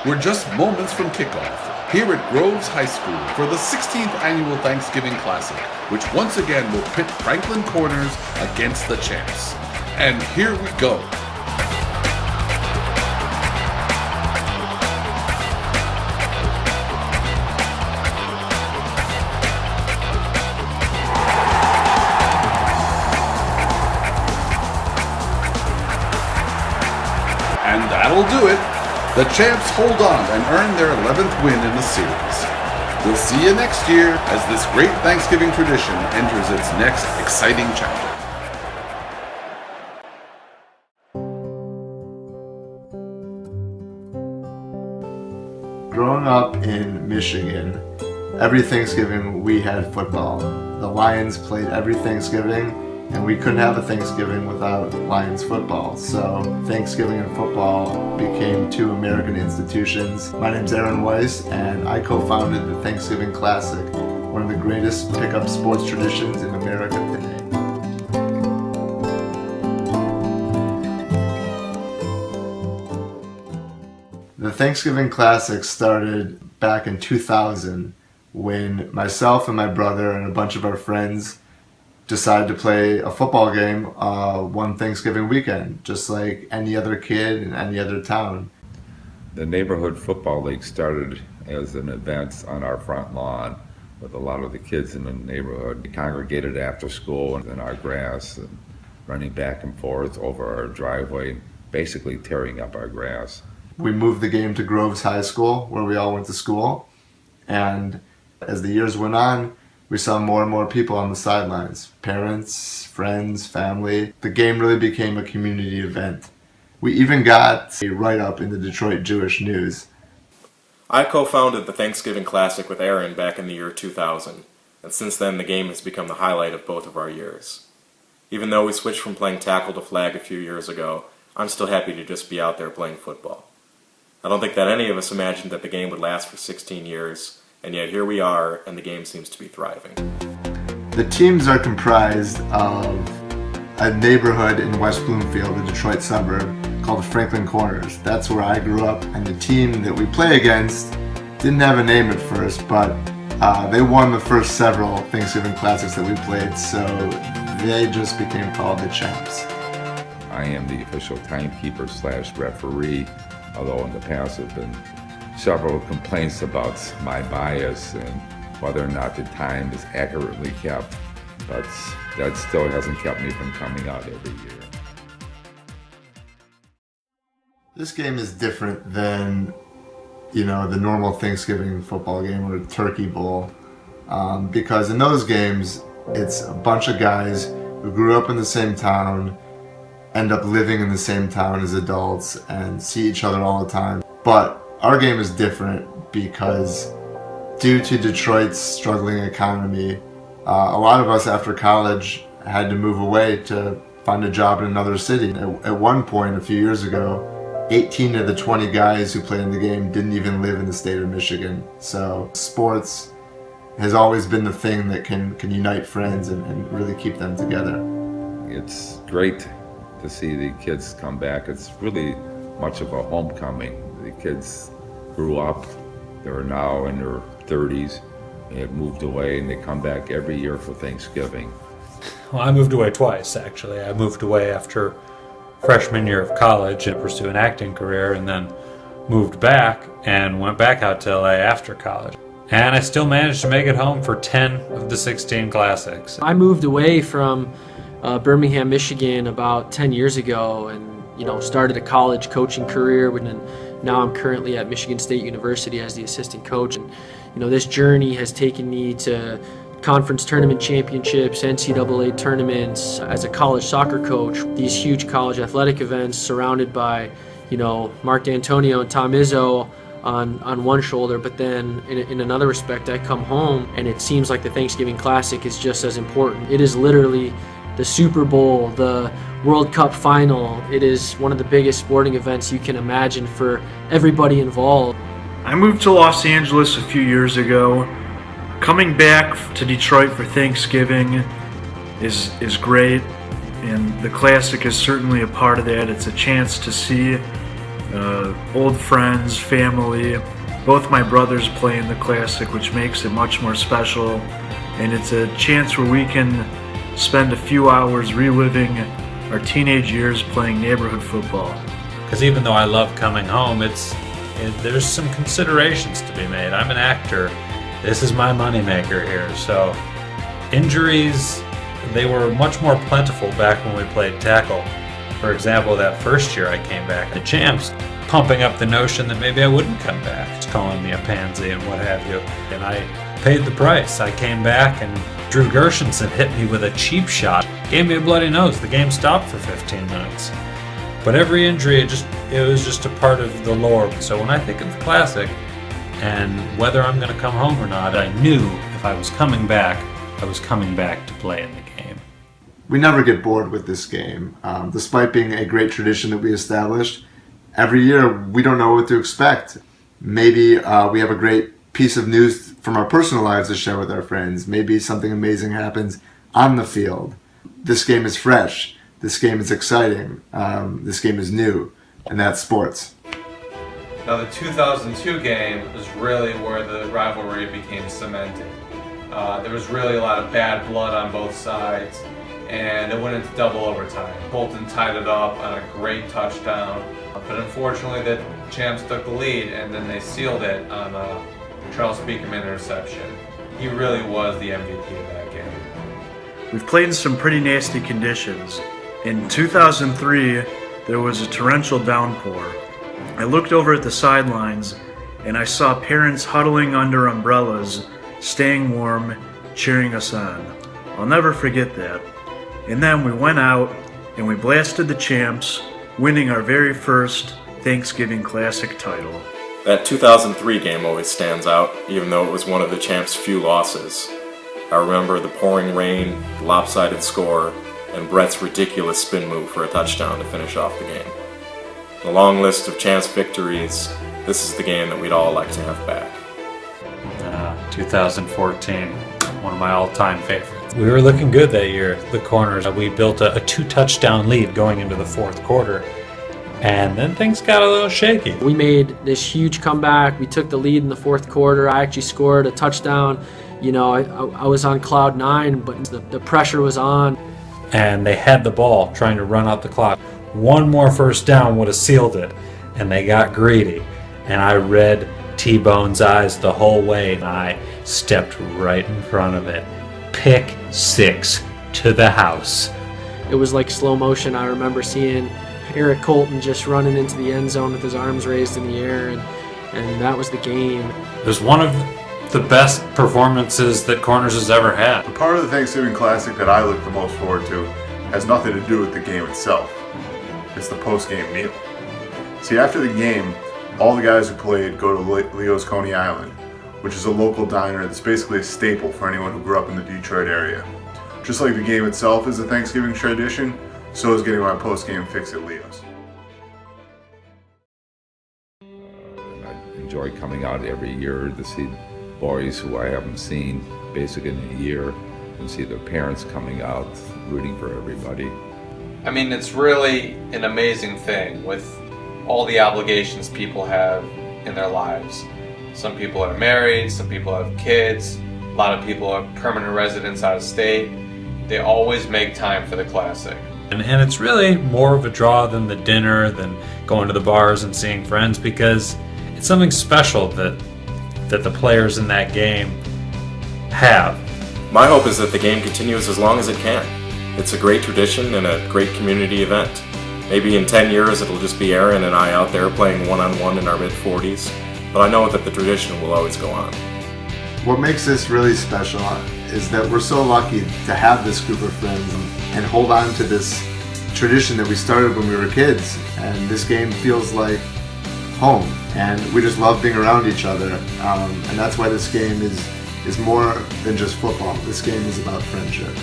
We're just moments from kickoff here at Groves High School for the 16th Annual Thanksgiving Classic, which once again will pit Franklin Corners against the champs. And here we go. And that'll do it. The champs hold on and earn their 11th win in the series. We'll see you next year as this great Thanksgiving tradition enters its next exciting chapter. Growing up in Michigan, every Thanksgiving we had football. The Lions played every Thanksgiving, and we couldn't have a Thanksgiving without Lions football. So Thanksgiving and football became two American institutions. My name's Aaron Weiss, and I co-founded the Thanksgiving Classic, one of the greatest pickup sports traditions in America today. The Thanksgiving Classic started back in 2000 when myself and my brother and a bunch of our friends decided to play a football game one Thanksgiving weekend, just like any other kid in any other town. The neighborhood football league started as an event on our front lawn with a lot of the kids in the neighborhood. We congregated after school in our grass and running back and forth over our driveway, basically tearing up our grass. We moved the game to Groves High School, where we all went to school, and as the years went on, we saw more and more people on the sidelines. Parents, friends, family. The game really became a community event. We even got a write-up in the Detroit Jewish News. I co-founded the Thanksgiving Classic with Aaron back in the year 2000, and since then the game has become the highlight of both of our years. Even though we switched from playing tackle to flag a few years ago, I'm still happy to just be out there playing football. I don't think that any of us imagined that the game would last for 16 years, and yet here we are, and the game seems to be thriving. The teams are comprised of a neighborhood in West Bloomfield, a Detroit suburb, called Franklin Corners. That's where I grew up, and the team that we play against didn't have a name at first, but they won the first several Thanksgiving Classics that we played, so they just became called the champs. I am the official timekeeper / referee, although in the past there have been several complaints about my bias and whether or not the time is accurately kept, but that still hasn't kept me from coming out every year. This game is different than, the normal Thanksgiving football game or Turkey Bowl, because in those games, it's a bunch of guys who grew up in the same town, end up living in the same town as adults, and see each other all the time. But our game is different because due to Detroit's struggling economy, a lot of us after college had to move away to find a job in another city. At one point, a few years ago, 18 of the 20 guys who played in the game didn't even live in the state of Michigan. So sports has always been the thing that can unite friends and really keep them together. It's great to see the kids come back. It's really much of a homecoming. The kids grew up, they're now in their 30s, they have moved away, and they come back every year for Thanksgiving. Well, I moved away twice, actually. I moved away after freshman year of college to pursue an acting career, and then moved back and went back out to LA after college. And I still managed to make it home for 10 of the 16 classics. I moved away from Birmingham, Michigan about 10 years ago, and started a college coaching career, and now I'm currently at Michigan State University as the assistant coach. And this journey has taken me to conference tournament championships, NCAA tournaments, as a college soccer coach, these huge college athletic events surrounded by, Mark D'Antonio and Tom Izzo on one shoulder, but then in another respect, I come home and it seems like the Thanksgiving Classic is just as important. It is literally the Super Bowl, the World Cup final. It is one of the biggest sporting events you can imagine for everybody involved. I moved to Los Angeles a few years ago. Coming back to Detroit for Thanksgiving is great, and the Classic is certainly a part of that. It's a chance to see old friends, family. Both my brothers play in the Classic, which makes it much more special. And it's a chance where we can spend a few hours reliving our teenage years playing neighborhood football. Because even though I love coming home, there's some considerations to be made. I'm an actor. This is my moneymaker here. So injuries, they were much more plentiful back when we played tackle. For example, that first year I came back, the champs pumping up the notion that maybe I wouldn't come back, just calling me a pansy and what have you. And I paid the price. I came back and Drew Gershenson hit me with a cheap shot, gave me a bloody nose. The game stopped for 15 minutes. But every injury, it was just a part of the lore. So when I think of the Classic and whether I'm going to come home or not, I knew if I was coming back, I was coming back to play in the game. We never get bored with this game. Despite being a great tradition that we established, every year we don't know what to expect. Maybe we have a great piece of news from our personal lives to share with our friends. Maybe something amazing happens on the field. This game is fresh. This game is exciting. This game is new. And that's sports. Now the 2002 game was really where the rivalry became cemented. There was really a lot of bad blood on both sides, and it went into double overtime. Bolton tied it up on a great touchdown, but unfortunately the champs took the lead, and then they sealed it on a Charles Beekerman interception. He really was the MVP of that game. We've played in some pretty nasty conditions. In 2003, there was a torrential downpour. I looked over at the sidelines and I saw parents huddling under umbrellas, staying warm, cheering us on. I'll never forget that. And then we went out and we blasted the champs, winning our very first Thanksgiving Classic title. That 2003 game always stands out, even though it was one of the champs' few losses. I remember the pouring rain, the lopsided score, and Brett's ridiculous spin move for a touchdown to finish off the game. In a long list of champs' victories, this is the game that we'd all like to have back. 2014, one of my all-time favorites. We were looking good that year, the Corners. We built a 2-touchdown lead going into the fourth quarter. And then things got a little shaky. We made this huge comeback. We took the lead in the fourth quarter. I actually scored a touchdown. You know, I was on cloud 9, but the pressure was on. And they had the ball trying to run out the clock. One more first down would have sealed it. And they got greedy. And I read T-Bone's eyes the whole way. And I stepped right in front of it. Pick 6 to the house. It was like slow motion. I remember seeing Eric Colton just running into the end zone with his arms raised in the air, and that was the game. It was one of the best performances that Corners has ever had. The part of the Thanksgiving Classic that I look the most forward to has nothing to do with the game itself. It's the post-game meal. See, after the game, all the guys who played go to Leo's Coney Island, which is a local diner that's basically a staple for anyone who grew up in the Detroit area. Just like the game itself is a Thanksgiving tradition, so is getting my post-game fix at Leo's. I enjoy coming out every year to see boys who I haven't seen basically in a year, and see their parents coming out rooting for everybody. I mean, it's really an amazing thing with all the obligations people have in their lives. Some people are married, some people have kids, a lot of people are permanent residents out of state. They always make time for the Classic. And it's really more of a draw than the dinner, than going to the bars and seeing friends, because it's something special that the players in that game have. My hope is that the game continues as long as it can. It's a great tradition and a great community event. Maybe in 10 years it'll just be Aaron and I out there playing one-on-one in our mid-40s, but I know that the tradition will always go on. What makes this really special is that we're so lucky to have this group of friends and hold on to this tradition that we started when we were kids. And this game feels like home, and we just love being around each other. And that's why this game is more than just football. This game is about friendship.